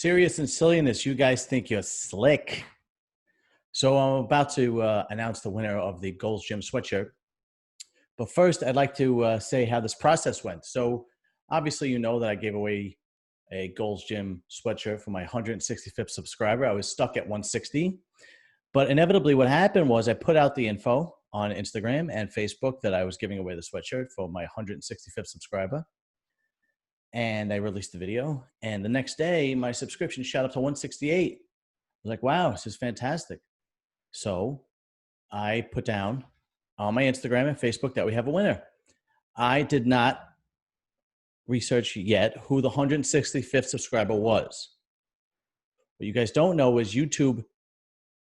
Serious and silliness. You guys think you're slick. So I'm about to announce the winner of the Golds Gym Sweatshirt. But first, I'd like to say how this process went. So obviously, you know that I gave away a Golds Gym Sweatshirt for my 165th subscriber. I was stuck at 160. But inevitably, what happened was I put out the info on Instagram and Facebook that I was giving away the sweatshirt for my 165th subscriber. And I released the video. And the next day, my subscription shot up to 168. I was like, wow, this is fantastic. So I put down on my Instagram and Facebook that we have a winner. I did not research yet who the 165th subscriber was. What you guys don't know is YouTube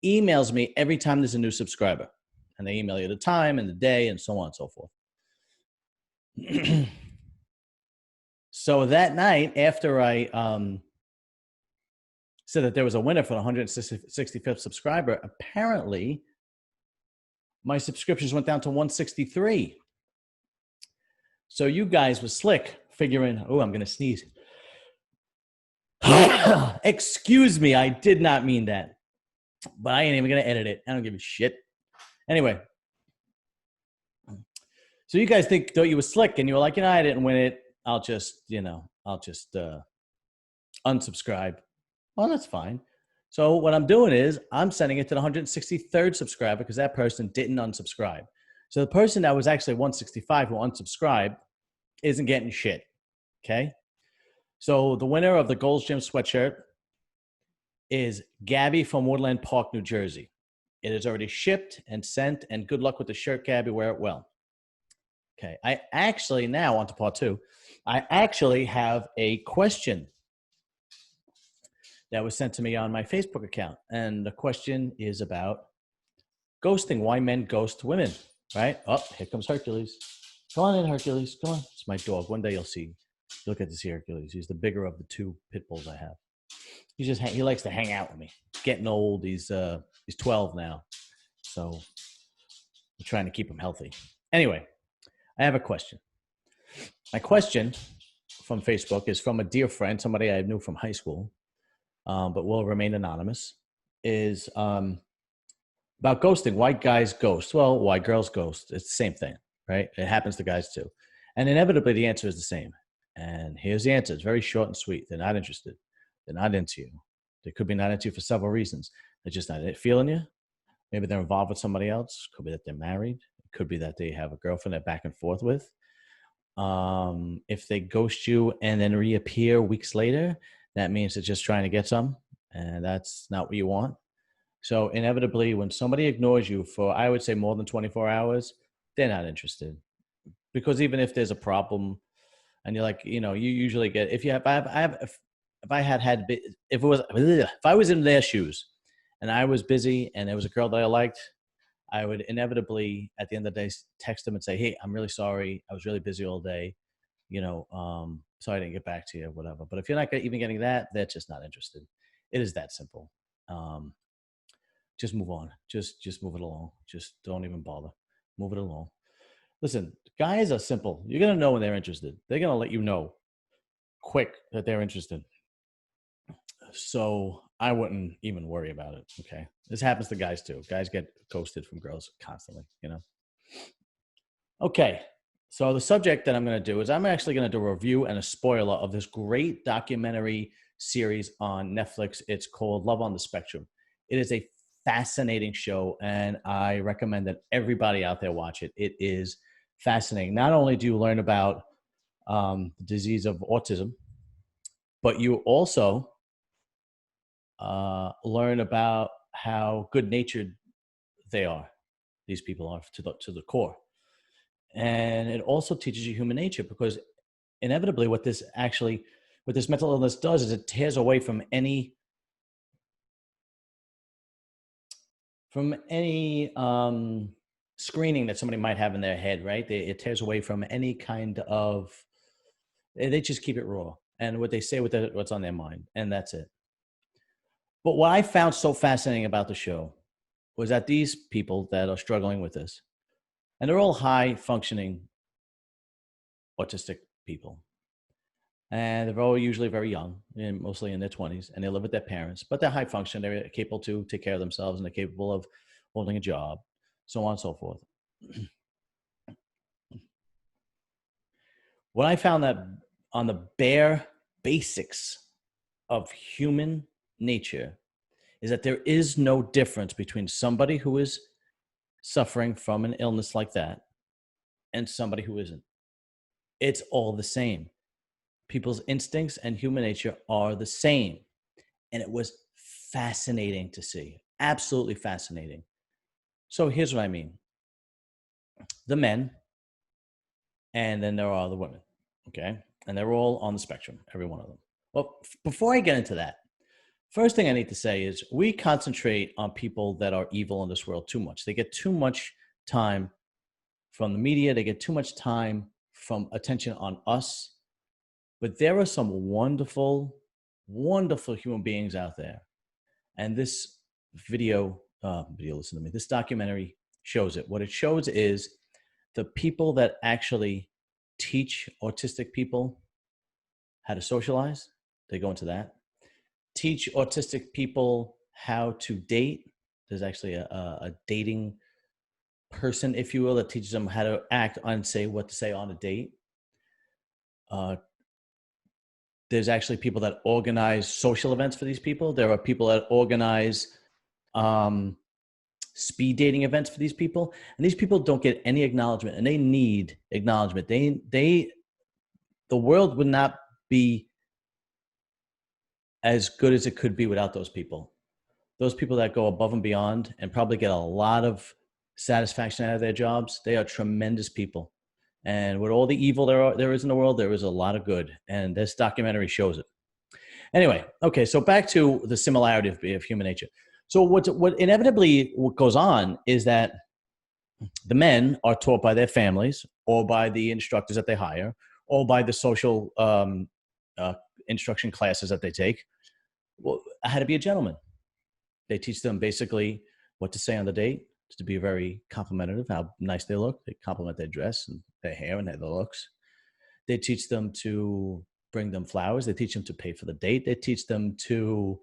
emails me every time there's a new subscriber. And they email you the time and the day and so on and so forth. So that night, after I said that there was a winner for the 165th subscriber, apparently my subscriptions went down to 163. So you guys were slick, figuring, oh, I'm going to sneeze. Excuse me, I did not mean that. But I ain't even going to edit it. I don't give a shit. Anyway. So you guys thought you were slick, and you were like, I didn't win it. I'll just unsubscribe. Well, that's fine. So what I'm doing is I'm sending it to the 163rd subscriber because that person didn't unsubscribe. So the person that was actually 165 who unsubscribed isn't getting shit. Okay. So the winner of the Golds Gym Sweatshirt is Gabby from Woodland Park, New Jersey. It is already shipped and sent, and good luck with the shirt, Gabby. Wear it well. Okay. I actually, now on to part two. I actually have a question that was sent to me on my Facebook account. And the question is about ghosting, why men ghost women, right? Oh, here comes Hercules. Come on in, Hercules. Come on. It's my dog. One day you'll see. Look at this Hercules. He's the bigger of the two pit bulls I have. He likes to hang out with me. He's getting old. He's 12 now. So I'm trying to keep him healthy. Anyway, I have a question. My question from Facebook is from a dear friend, somebody I knew from high school, but will remain anonymous, is about ghosting. Why guys ghost? Well, why girls ghost? It's the same thing, right? It happens to guys too. And inevitably, the answer is the same. And here's the answer. It's very short and sweet. They're not interested. They're not into you. They could be not into you for several reasons. They're just not feeling you. Maybe they're involved with somebody else. Could be that they're married. It could be that they have a girlfriend they're back and forth with. If they ghost you and then reappear weeks later, that means they're just trying to get some, and that's not what you want. So inevitably, when somebody ignores you for, I would say, more than 24 hours, they're not interested. Because even if there's a problem, and you're like, you usually get, if I was in their shoes, and I was busy, and there was a girl that I liked, I would inevitably, at the end of the day, text them and say, hey, I'm really sorry. I was really busy all day. Sorry I didn't get back to you, whatever. But if you're not even getting that, they're just not interested. It is that simple. Just move on. Just move it along. Just don't even bother. Move it along. Listen, guys are simple. You're going to know when they're interested. They're going to let you know quick that they're interested. So I wouldn't even worry about it. Okay. This happens to guys too. Guys get ghosted from girls constantly, Okay. So the subject that I'm going to do is I'm actually going to do a review and a spoiler of this great documentary series on Netflix. It's called Love on the Spectrum. It is a fascinating show, and I recommend that everybody out there watch it. It is fascinating. Not only do you learn about the disease of autism, but you also learn about how good-natured they are. These people are to the core. And it also teaches you human nature, because inevitably what this mental illness does is it tears away from any screening that somebody might have in their head, right? It tears away from any kind of, they just keep it raw. And what they say with what's on their mind, and that's it. But what I found so fascinating about the show was that these people that are struggling with this, and they're all high functioning autistic people, and they're all usually very young, and mostly in their 20s, and they live with their parents, but they're high function. They're capable to take care of themselves, and they're capable of holding a job, so on and so forth. What I found that on the bare basics of human nature is that there is no difference between somebody who is suffering from an illness like that and somebody who isn't. It's all the same. People's instincts and human nature are the same. And it was fascinating to see. Absolutely fascinating. So here's what I mean. The men, and then there are the women, okay? And they're all on the spectrum, every one of them. Well, before I get into that, first thing I need to say is we concentrate on people that are evil in this world too much. They get too much time from the media. They get too much time from attention on us. But there are some wonderful, wonderful human beings out there. And this listen to me, this documentary shows it. What it shows is the people that actually teach autistic people how to socialize. They go into that. Teach autistic people how to date. There's actually a dating person, if you will, that teaches them how to act and say what to say on a date. There's actually people that organize social events for these people. There are people that organize speed dating events for these people. And these people don't get any acknowledgement, and they need acknowledgement. The world would not be as good as it could be without those people. Those people that go above and beyond and probably get a lot of satisfaction out of their jobs, they are tremendous people. And with all the evil there is in the world, there is a lot of good. And this documentary shows it. Anyway, okay, so back to the similarity of human nature. So what inevitably what goes on is that the men are taught by their families or by the instructors that they hire or by the social instruction classes that they take how to be a gentleman. They teach them basically what to say on the date, to be very complimentary, how nice they look. They compliment their dress and their hair and their looks. They teach them to bring them flowers. They teach them to pay for the date. They teach them to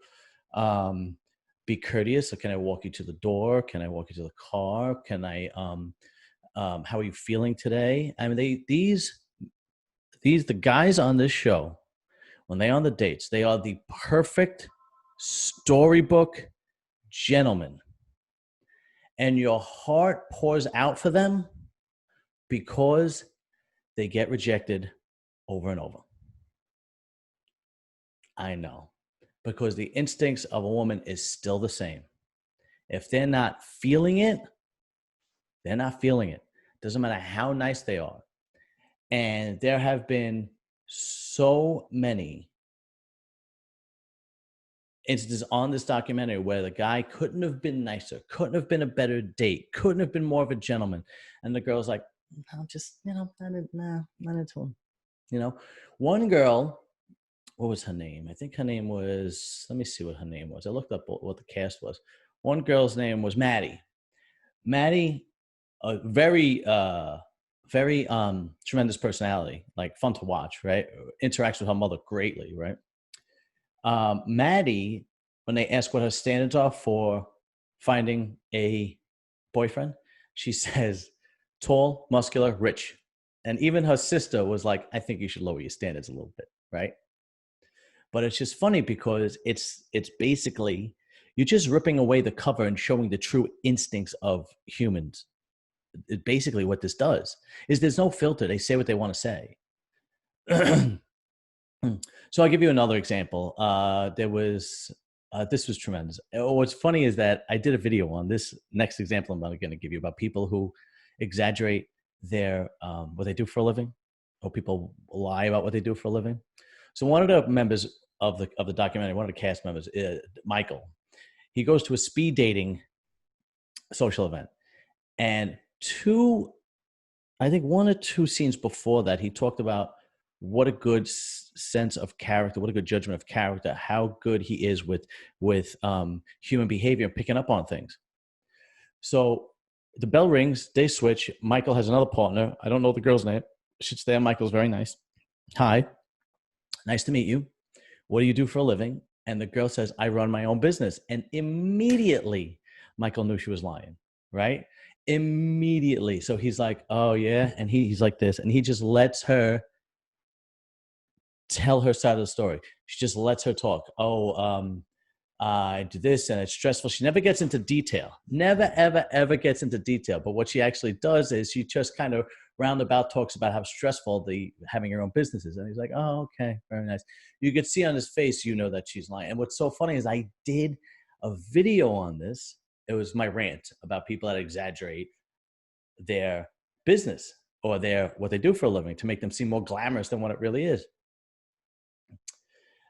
be courteous. So can I walk you to the door? Can I walk you to the car? Can I, how are you feeling today? I mean, the guys on this show, when they're on the dates, they are the perfect storybook gentlemen. And your heart pours out for them because they get rejected over and over. I know, because the instincts of a woman is still the same. If they're not feeling it, they're not feeling it. Doesn't matter how nice they are. And there have been so many instances on this documentary where the guy couldn't have been nicer, couldn't have been a better date, couldn't have been more of a gentleman. And the girl's like, I'm just, not into him. One girl, what was her name? I think her name was, let me see what her name was. I looked up what the cast was. One girl's name was Maddie. Maddie, a very tremendous personality, like fun to watch, right? Interacts with her mother greatly, right? Maddie, when they ask what her standards are for finding a boyfriend, she says, tall, muscular, rich. And even her sister was like, I think you should lower your standards a little bit, right? But it's just funny because it's basically, you're just ripping away the cover and showing the true instincts of humans. Basically what this does is there's no filter. They say what they want to say. So I'll give you another example. This was tremendous. What's funny is that I did a video on this next example I'm going to give you about people who exaggerate their what they do for a living, or people lie about what they do for a living. So one of the members of the documentary, one of the cast members, Michael, he goes to a speed dating social event, and one or two scenes before that, he talked about what a good sense of character, what a good judgment of character, how good he is with human behavior, picking up on things. So the bell rings, they switch. Michael has another partner. I don't know the girl's name. She's there. Michael's very nice. Hi. Nice to meet you. What do you do for a living? And the girl says, I run my own business. And immediately, Michael knew she was lying, right? Immediately. So he's like, oh, yeah. And he's like this. And he just lets her tell her side of the story. She just lets her talk. Oh, I do this and it's stressful. She never gets into detail. Never, ever, ever gets into detail. But what she actually does is she just kind of roundabout talks about how stressful the having your own business is. And he's like, oh, okay, very nice. You could see on his face, you know that she's lying. And what's so funny is I did a video on this. It was my rant about people that exaggerate their business or their what they do for a living to make them seem more glamorous than what it really is.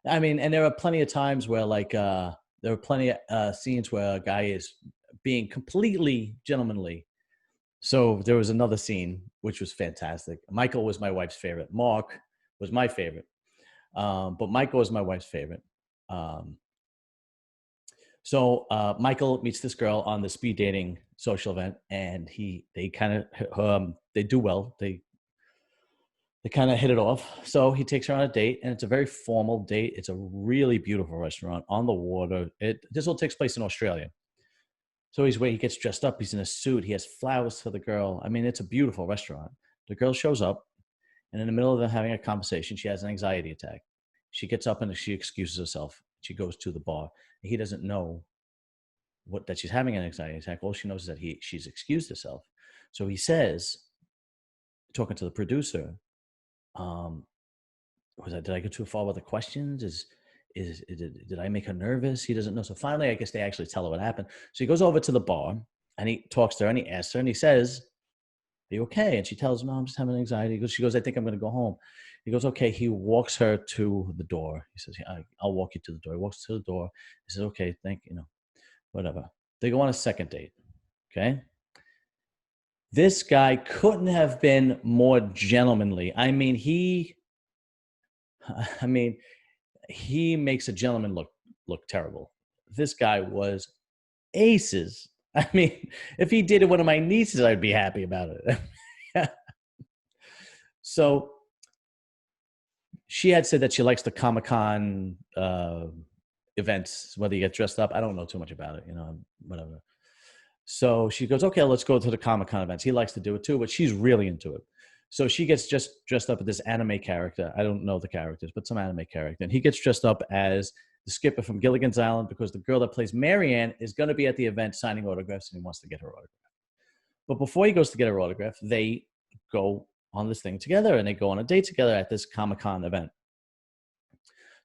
I mean, and there are plenty of times where there are plenty of scenes where a guy is being completely gentlemanly. So there was another scene which was fantastic. Michael was my wife's favorite. Mark was my favorite, but Michael was my wife's favorite. So Michael meets this girl on the speed dating social event, and they do well. They kind of hit it off. So he takes her on a date, and it's a very formal date. It's a really beautiful restaurant on the water. This all takes place in Australia. So he gets dressed up. He's in a suit. He has flowers for the girl. I mean, it's a beautiful restaurant. The girl shows up, and in the middle of them having a conversation, she has an anxiety attack. She gets up and she excuses herself. She goes to the bar. He doesn't know that she's having an anxiety attack. All she knows is that she's excused herself. So he says, talking to the producer, did I go too far with the questions? Did I make her nervous? He doesn't know. So finally, I guess they actually tell her what happened. So he goes over to the bar and he talks to her and he asks her and he says, are you okay? And she tells him, no, I'm just having anxiety. She goes, I think I'm going to go home. He goes, okay. He walks her to the door. He says, I'll walk you to the door. He walks to the door. He says, okay, whatever. They go on a second date. Okay. This guy couldn't have been more gentlemanly. I mean, he makes a gentleman look terrible. This guy was aces. I mean, if he dated one of my nieces, I'd be happy about it. So she had said that she likes the Comic-Con events, whether you get dressed up. I don't know too much about it, whatever. So she goes, okay, let's go to the Comic-Con events. He likes to do it too, but she's really into it. So she gets just dressed up as this anime character. I don't know the characters, but some anime character. And he gets dressed up as the skipper from Gilligan's Island because the girl that plays Marianne is going to be at the event signing autographs and he wants to get her autograph. But before he goes to get her autograph, they go on this thing together and they go on a date together at this Comic-Con event.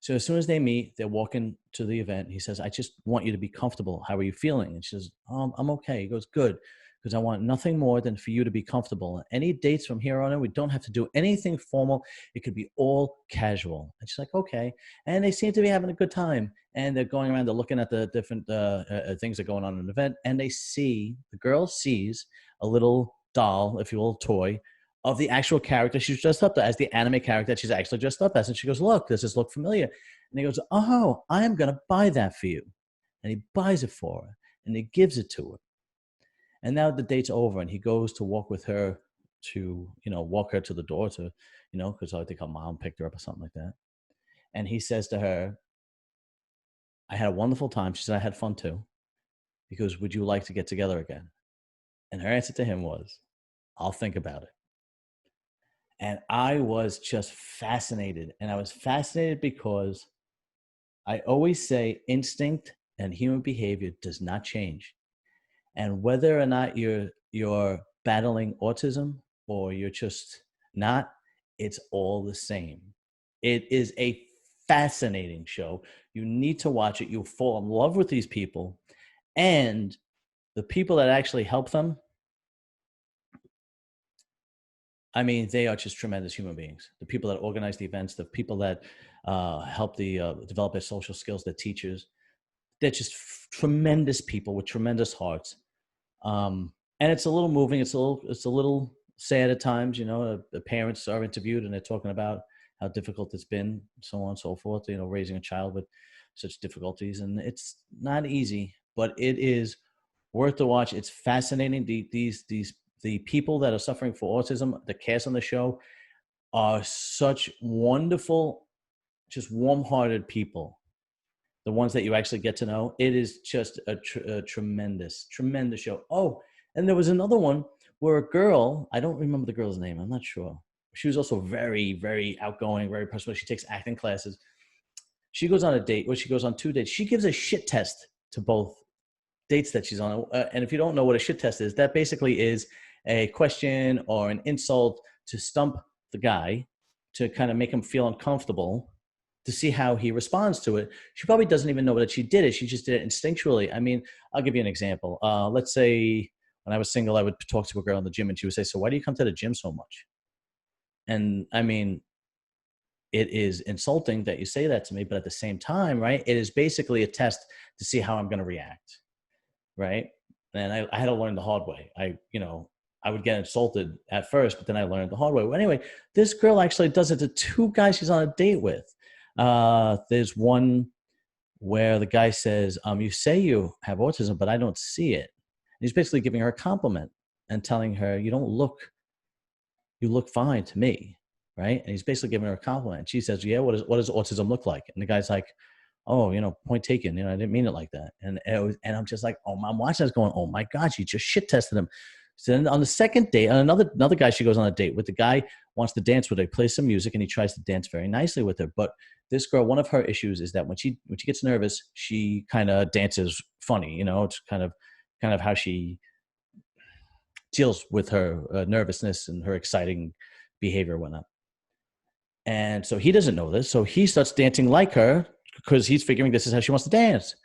So as soon as they meet, they're walking to the event. He says, I just want you to be comfortable. How are you feeling? And she says, I'm okay. He goes, good. Because I want nothing more than for you to be comfortable. Any dates from here on in, we don't have to do anything formal. It could be all casual. And she's like, okay. And they seem to be having a good time. And they're going around, they're looking at the different things that are going on in the event. And the girl sees a little doll, if you will, toy, of the actual character she's dressed up as, the anime character that she's actually dressed up as. And she goes, look, does this look familiar? And he goes, oh, I am going to buy that for you. And he buys it for her and he gives it to her. And now the date's over and he goes to walk with her to, walk her to the door to, because I think her mom picked her up or something like that. And he says to her, I had a wonderful time. She said, I had fun too. He goes, would you like to get together again? And her answer to him was, I'll think about it. And I was just fascinated. And I was fascinated because I always say instinct and human behavior does not change. And whether or not you're battling autism or you're just not, it's all the same. It is a fascinating show. You need to watch it. You'll fall in love with these people. And the people that actually help them, I mean, they are just tremendous human beings. The people that organize the events, the people that help develop their social skills, the teachers, they're just tremendous people with tremendous hearts. And it's a little moving. It's a little sad at times. The parents are interviewed and they're talking about how difficult it's been, so on and so forth. Raising a child with such difficulties, and it's not easy, but it is worth the watch. It's fascinating. The people that are suffering for autism, the cast on the show, are such wonderful just warm-hearted people, the ones that you actually get to know, it is just a tremendous, tremendous show. Oh, and there was another one where a girl, I don't remember the girl's name, I'm not sure. She was also very, very outgoing, very personal. She takes acting classes. She goes on a date, she goes on 2 dates. She gives a shit test to both dates that she's on. And if you don't know what a shit test is, that basically is a question or an insult to stump the guy, to kind of make him feel uncomfortable, to see how he responds to it. She probably doesn't even know that she did it. She just did it instinctually. I mean, I'll give you an example. Let's say when I was single, I would talk to a girl in the gym and she would say, "So why do you come to the gym so much?" And I mean, it is insulting that you say that to me, but at the same time, right, it is basically a test to see how I'm going to react, right? And I had to learn the hard way. I would get insulted at first, but then I learned the hard way. Well, anyway, this girl actually does it to 2 guys she's on a date with. There's one where the guy says, "You say you have autism, but I don't see it." And he's basically giving her a compliment and telling her, "You look fine to me." Right. And he's basically giving her a compliment. She says, "Yeah, what does autism look like?" And the guy's like, "Oh, point taken. I didn't mean it like that." And I'm just like, oh, I'm watching this going, oh my God, she just shit tested him. So then on the second date, another guy she goes on a date with, the guy wants to dance with her, he plays some music and he tries to dance very nicely with her. But this girl, one of her issues is that when she gets nervous, she kind of dances funny. It's kind of how she deals with her nervousness and her exciting behavior and whatnot. And so he doesn't know this. So he starts dancing like her because he's figuring this is how she wants to dance.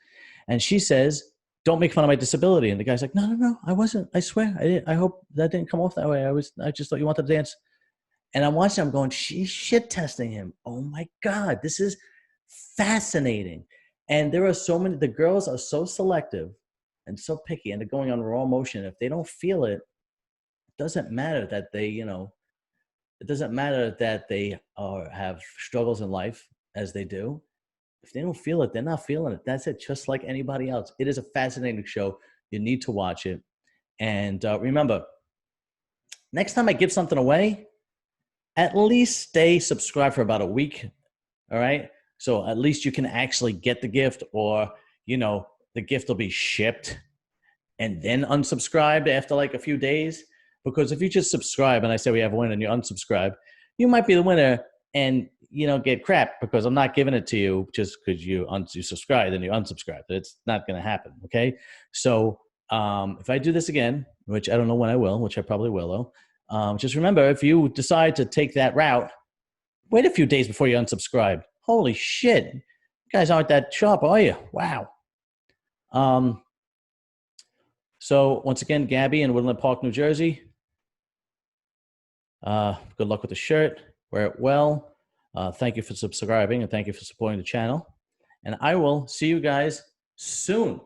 And she says, "Don't make fun of my disability." And the guy's like, No, I wasn't. I swear. I hope that didn't come off that way. I just thought you wanted to dance. And I'm watching, I'm going, she's shit testing him. Oh my God, this is fascinating. And there are so many, the girls are so selective and so picky, and they're going on raw emotion. If they don't feel it, it doesn't matter that it doesn't matter that they have struggles in life as they do. If they don't feel it, they're not feeling it. That's it, just like anybody else. It is a fascinating show. You need to watch it. And remember, next time I give something away, at least stay subscribed for about a week. All right. So at least you can actually get the gift, or, the gift will be shipped and then unsubscribed after like a few days. Because if you just subscribe and I say we have a winner and you unsubscribe, you might be the winner and get crap because I'm not giving it to you just because you subscribe and you unsubscribe. It's not going to happen. Okay. So if I do this again, which I don't know when I will, which I probably will though, just remember, if you decide to take that route, wait a few days before you unsubscribe. Holy shit. You guys aren't that sharp, are you? Wow. So once again, Gabby in Woodland Park, New Jersey. Good luck with the shirt. Wear it well. Thank you for subscribing and thank you for supporting the channel. And I will see you guys soon.